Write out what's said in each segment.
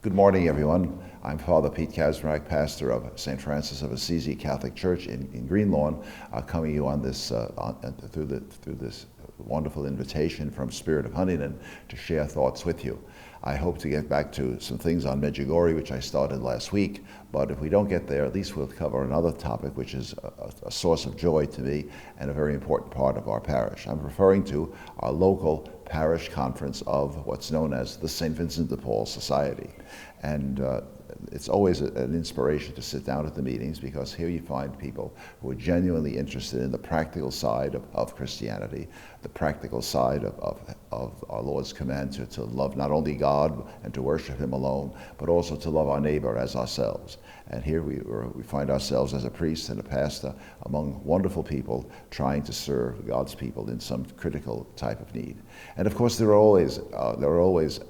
Good morning, everyone. I'm Father Pete Kazmarek, pastor of St. Francis of Assisi Catholic Church in Greenlawn, coming to you on this through this wonderful invitation from Spirit of Huntingdon to share thoughts with you. I hope to get back to some things on Medjugorje, which I started last week, but if we don't get there, at least we'll cover another topic, which is a source of joy to me and a very important part of our parish. I'm referring to our local parish conference of what's known as the St. Vincent de Paul Society. And it's always an inspiration to sit down at the meetings, because here you find people who are genuinely interested in the practical side of Christianity, the practical side of our Lord's command to love not only God and to worship Him alone, but also to love our neighbor as ourselves. And here we find ourselves as a priest and a pastor among wonderful people trying to serve God's people in some critical type of need. And of course, there are always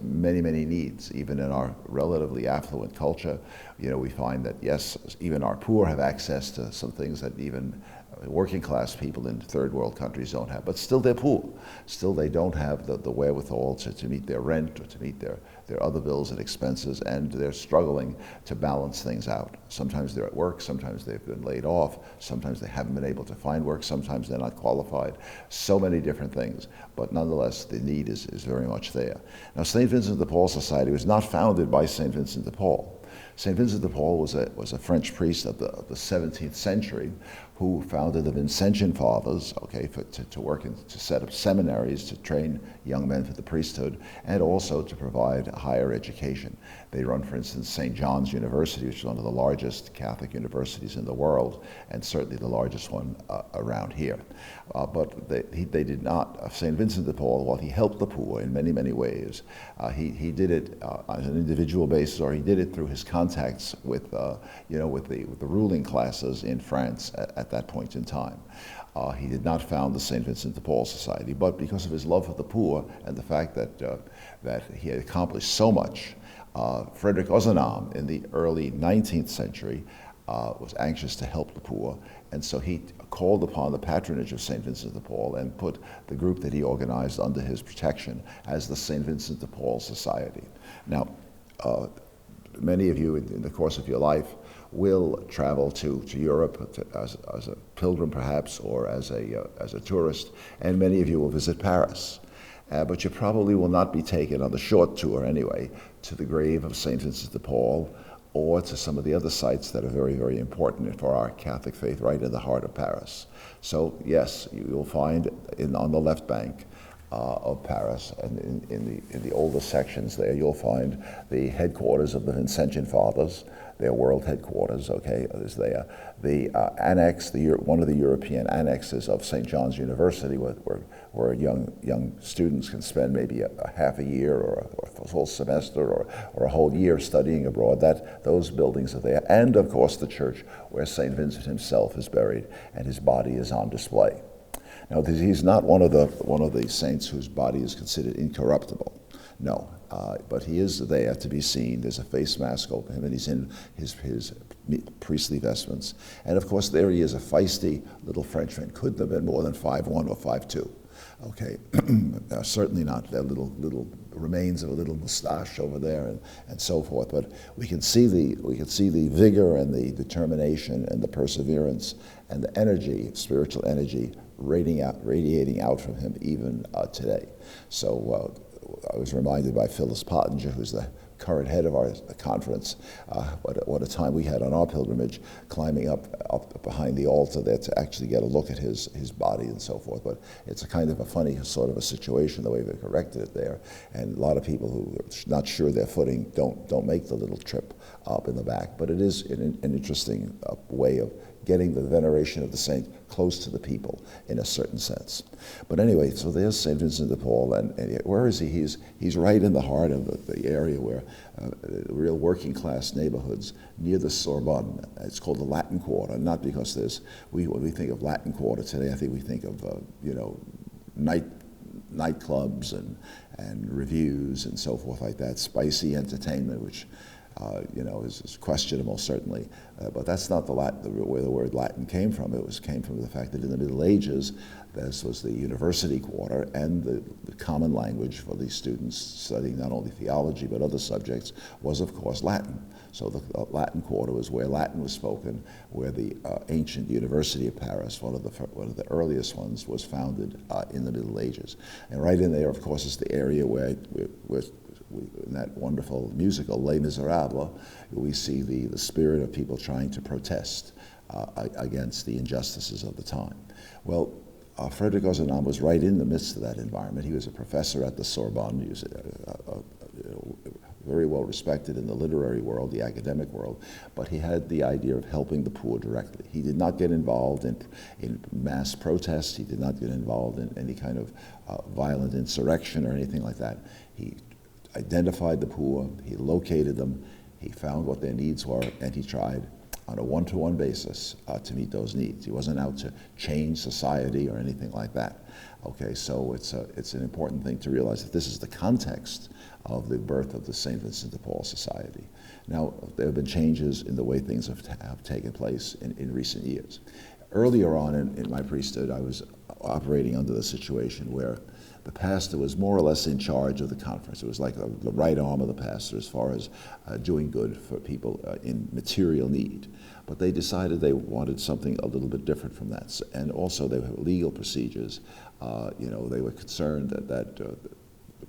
many needs, even in our relatively affluent culture. You know, we find that yes, even our poor have access to some things that even working class people in third world countries don't have, but still they're poor. Still they don't have the wherewithal to meet their rent or to meet their other bills and expenses, and they're struggling to balance things out. Sometimes they're at work, sometimes they've been laid off, sometimes they haven't been able to find work, sometimes they're not qualified. So many different things, but nonetheless the need is very much there. Now, St. Vincent de Paul Society was not founded by St. Vincent de Paul. St. Vincent de Paul was a French priest of the 17th century who founded the Vincentian Fathers, to work to set up seminaries to train young men for the priesthood, and also to provide higher education. They run, for instance, St. John's University, which is one of the largest Catholic universities in the world, and certainly the largest one around here. But they did not. St. Vincent de Paul, while he helped the poor in many ways, he did it on an individual basis, or he did it through his contacts with the ruling classes in France at that point in time. He did not found the St. Vincent de Paul Society, but because of his love of the poor and the fact that he had accomplished so much, Frederick Ozanam in the early 19th century was anxious to help the poor, and so he called upon the patronage of St. Vincent de Paul and put the group that he organized under his protection as the St. Vincent de Paul Society. Now, many of you in the course of your life will travel to Europe as a pilgrim perhaps, or as a tourist, and many of you will visit Paris. But you probably will not be taken on the short tour anyway to the grave of St. Vincent de Paul, or to some of the other sites that are very important for our Catholic faith right in the heart of Paris. So yes, you'll find on the left bank of Paris, and in the older sections there, you'll find the headquarters of the Vincentian Fathers. Their world headquarters, is there. The annex, one of the European annexes of St. John's University, where young students can spend maybe a half a year or a full semester or a whole year studying abroad. Those buildings are there, and of course the church where St. Vincent himself is buried, and his body is on display. Now, he's not one of the saints whose body is considered incorruptible. No, but he is there to be seen. There's a face mask over him, and he's in his priestly vestments. And of course, there he is, a feisty little Frenchman. Couldn't have been more than 5'1" or 5'2". Okay, certainly not. There are little remains of a little mustache over there, and so forth. But we can see the vigor and the determination and the perseverance and the energy, spiritual energy, radiating out from him even today. So I was reminded by Phyllis Pottinger, who's the current head of our conference, what a time we had on our pilgrimage, climbing up behind the altar there to actually get a look at his body and so forth. But it's a kind of a funny sort of a situation, the way they've erected it there. And a lot of people who are not sure their footing don't make the little trip up in the back. But it is an interesting way of getting the veneration of the saint close to the people in a certain sense. But anyway, so there's St. Vincent de Paul, and where is he? He's right in the heart of the area where real working class neighborhoods near the Sorbonne. It's called the Latin Quarter, not because when we think of Latin Quarter today, I think we think of nightclubs and revues and so forth like that, spicy entertainment, which is questionable, certainly. But that's not where the word Latin came from. Came from the fact that in the Middle Ages, this was the university quarter and the common language for these students studying not only theology but other subjects was, of course, Latin. So the Latin quarter was where Latin was spoken, where the ancient University of Paris, one of the earliest ones, was founded in the Middle Ages. And right in there, of course, is the area where in that wonderful musical, Les Miserables, we see the spirit of people trying to protest against the injustices of the time. Well, Frederick Ozanam was right in the midst of that environment. He was a professor at the Sorbonne. He was very well respected in the literary world, the academic world, but he had the idea of helping the poor directly. He did not get involved in mass protests. He did not get involved in any kind of violent insurrection or anything like that. He identified the poor, he located them, he found what their needs were, and he tried on a one-to-one basis to meet those needs. He wasn't out to change society or anything like that. Okay, so it's an important thing to realize that this is the context of the birth of the St. Vincent de Paul Society. Now, there have been changes in the way things have taken place in recent years. Earlier on in my priesthood, I was operating under the situation where the pastor was more or less in charge of the conference. It was like the right arm of the pastor as far as doing good for people in material need. But they decided they wanted something a little bit different from that. And also there were legal procedures. They were concerned that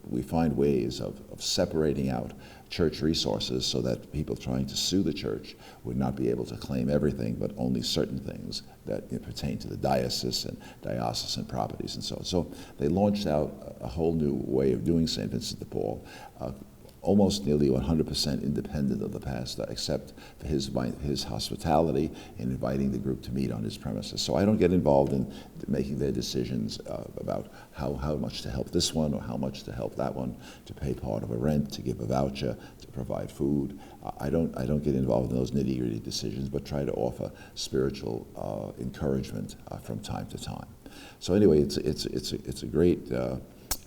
we find ways of separating out church resources so that people trying to sue the church would not be able to claim everything, but only certain things that pertain to the diocesan properties and so on. So they launched out a whole new way of doing St. Vincent de Paul, almost nearly 100% independent of the pastor, except for his hospitality in inviting the group to meet on his premises. So I don't get involved in making their decisions about how much to help this one or how much to help that one, to pay part of a rent, to give a voucher, to provide food. I don't get involved in those nitty-gritty decisions, but try to offer spiritual encouragement from time to time. So anyway, it's a great.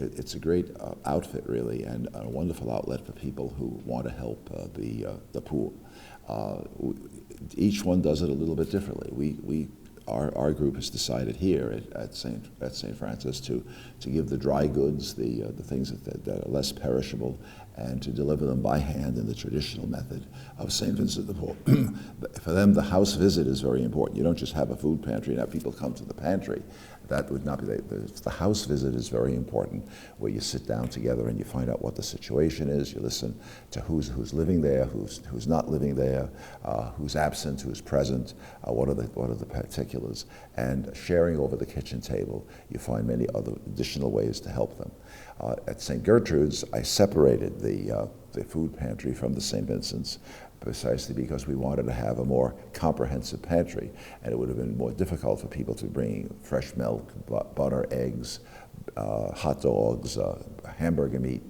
It's a great outfit, really, and a wonderful outlet for people who want to help the poor. Each one does it a little bit differently. Our group has decided here at St. Francis to give the dry goods, the things that are less perishable, and to deliver them by hand in the traditional method of St. Vincent de Paul. For them, the house visit is very important. You don't just have a food pantry and have people come to the pantry. That would not be the house visit is very important, where you sit down together and you find out what the situation is. You listen to who's living there, who's not living there, who's absent, who's present, what are the particulars, and sharing over the kitchen table, you find many other additional ways to help them. At St. Gertrude's, I separated the food pantry from the St. Vincent's, precisely because we wanted to have a more comprehensive pantry, and it would have been more difficult for people to bring fresh milk, butter, eggs, hot dogs, hamburger meat,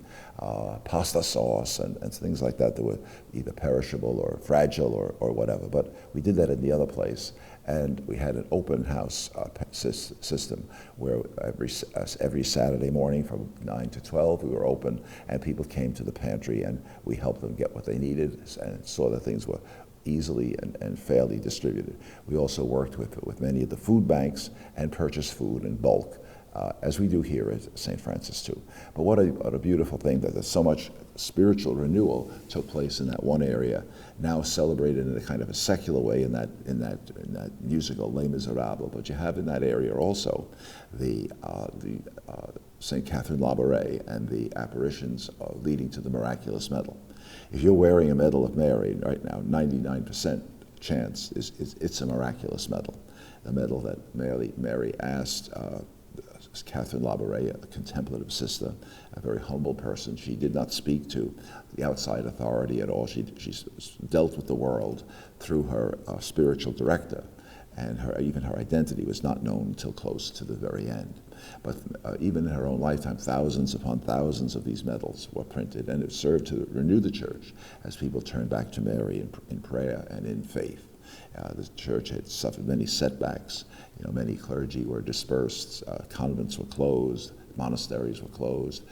pasta sauce, and things like that were either perishable or fragile or whatever. But we did that in the other place, and we had an open house system where every Saturday morning from 9 to 12 we were open, and people came to the pantry and we helped them get what they needed and saw that things were easily and fairly distributed. We also worked with many of the food banks and purchased food in bulk, as we do here at St. Francis too. But what a beautiful thing that there's so much spiritual renewal took place in that one area, now celebrated in a kind of a secular way in that musical Les Miserables. But you have in that area also the St. Catherine Labouré and the apparitions leading to the miraculous medal. If you're wearing a medal of Mary right now, 99% chance it's a miraculous medal. The medal that Mary asked Catherine Labouré, a contemplative sister, a very humble person. She did not speak to the outside authority at all. She dealt with the world through her spiritual director, and even her identity was not known until close to the very end. But even in her own lifetime, thousands upon thousands of these medals were printed, and it served to renew the church as people turned back to Mary in prayer and in faith. The church had suffered many setbacks. Many clergy were dispersed, convents were closed, monasteries were closed.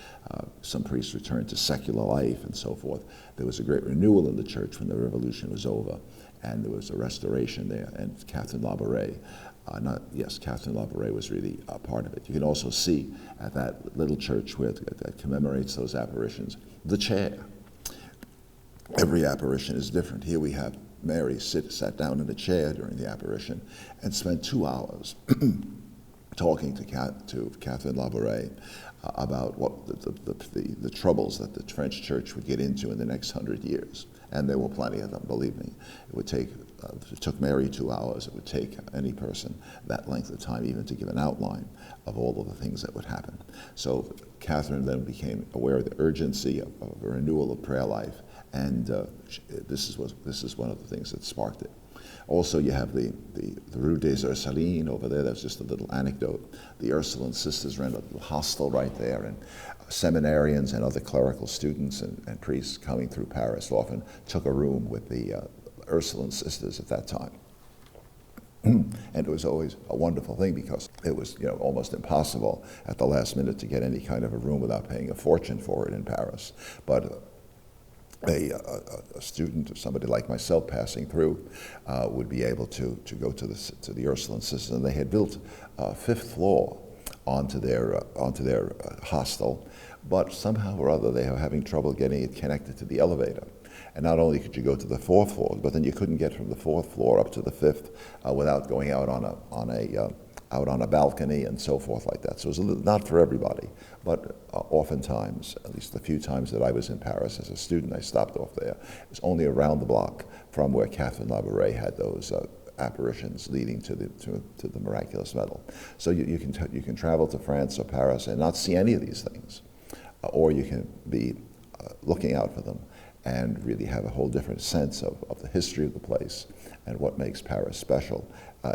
Some priests returned to secular life and so forth. There was a great renewal in the church when the revolution was over, and there was a restoration there. And Catherine Labouré, Catherine Labouré was really a part of it. You can also see at that little church that commemorates those apparitions, the chair. Every apparition is different. Here we have Mary sat down in a chair during the apparition and spent 2 hours talking to Catherine Labouré about what the troubles that the French church would get into in the next 100 years. And there were plenty of them, believe me. It took Mary 2 hours. It would take any person that length of time even to give an outline of all of the things that would happen. So Catherine then became aware of the urgency of a renewal of prayer life, and this is one of the things that sparked it. Also, you have the Rue des Ursulines over there. That's just a little anecdote. The Ursuline sisters ran a little hostel right there, and seminarians and other clerical students and priests coming through Paris often took a room with the Ursuline sisters at that time. And it was always a wonderful thing because it was almost impossible at the last minute to get any kind of a room without paying a fortune for it in Paris. But a student or somebody like myself passing through would be able to go to the Ursuline sisters, and they had built a 5th floor onto their hostel, but somehow or other they were having trouble getting it connected to the elevator. And not only could you go to the 4th floor, but then you couldn't get from the 4th floor up to the 5th without going out on a balcony and so forth like that. So it was not for everybody, but oftentimes, at least the few times that I was in Paris as a student, I stopped off there. It was only around the block from where Catherine Labouré had those apparitions leading to the miraculous medal. So you can travel to France or Paris and not see any of these things, or you can be looking out for them and really have a whole different sense of the history of the place and what makes Paris special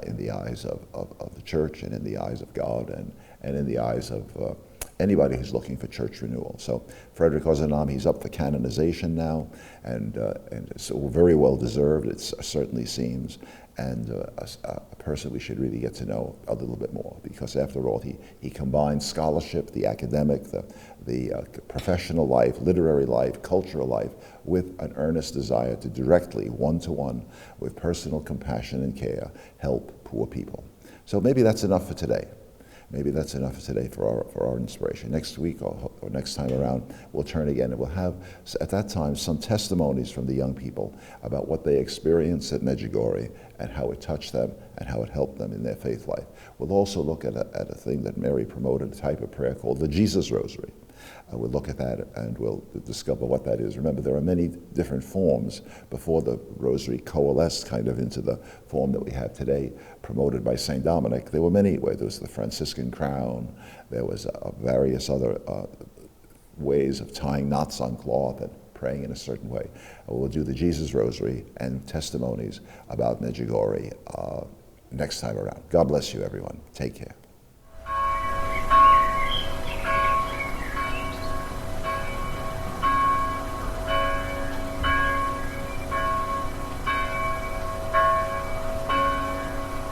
in the eyes of the church and in the eyes of God and in the eyes of anybody who's looking for church renewal. So Frederick Ozanam, he's up for canonization now, and so very well deserved, it certainly seems, and a person we should really get to know a little bit more, because after all, he combines scholarship, the academic, the professional life, literary life, cultural life, with an earnest desire to directly, one-to-one, with personal compassion and care, help poor people. So maybe that's enough for today. Maybe that's enough for today for our inspiration. Next week or next time around, we'll turn again, and we'll have, at that time, some testimonies from the young people about what they experienced at Medjugorje and how it touched them and how it helped them in their faith life. We'll also look at a thing that Mary promoted, a type of prayer called the Jesus Rosary. We'll look at that and we'll discover what that is. Remember, there are many different forms before the Rosary coalesced kind of into the form that we have today, promoted by St. Dominic. There were many ways. There was the Franciscan crown. There was various other ways of tying knots on cloth and praying in a certain way. We'll do the Jesus Rosary and testimonies about Medjugorje next time around. God bless you, everyone. Take care.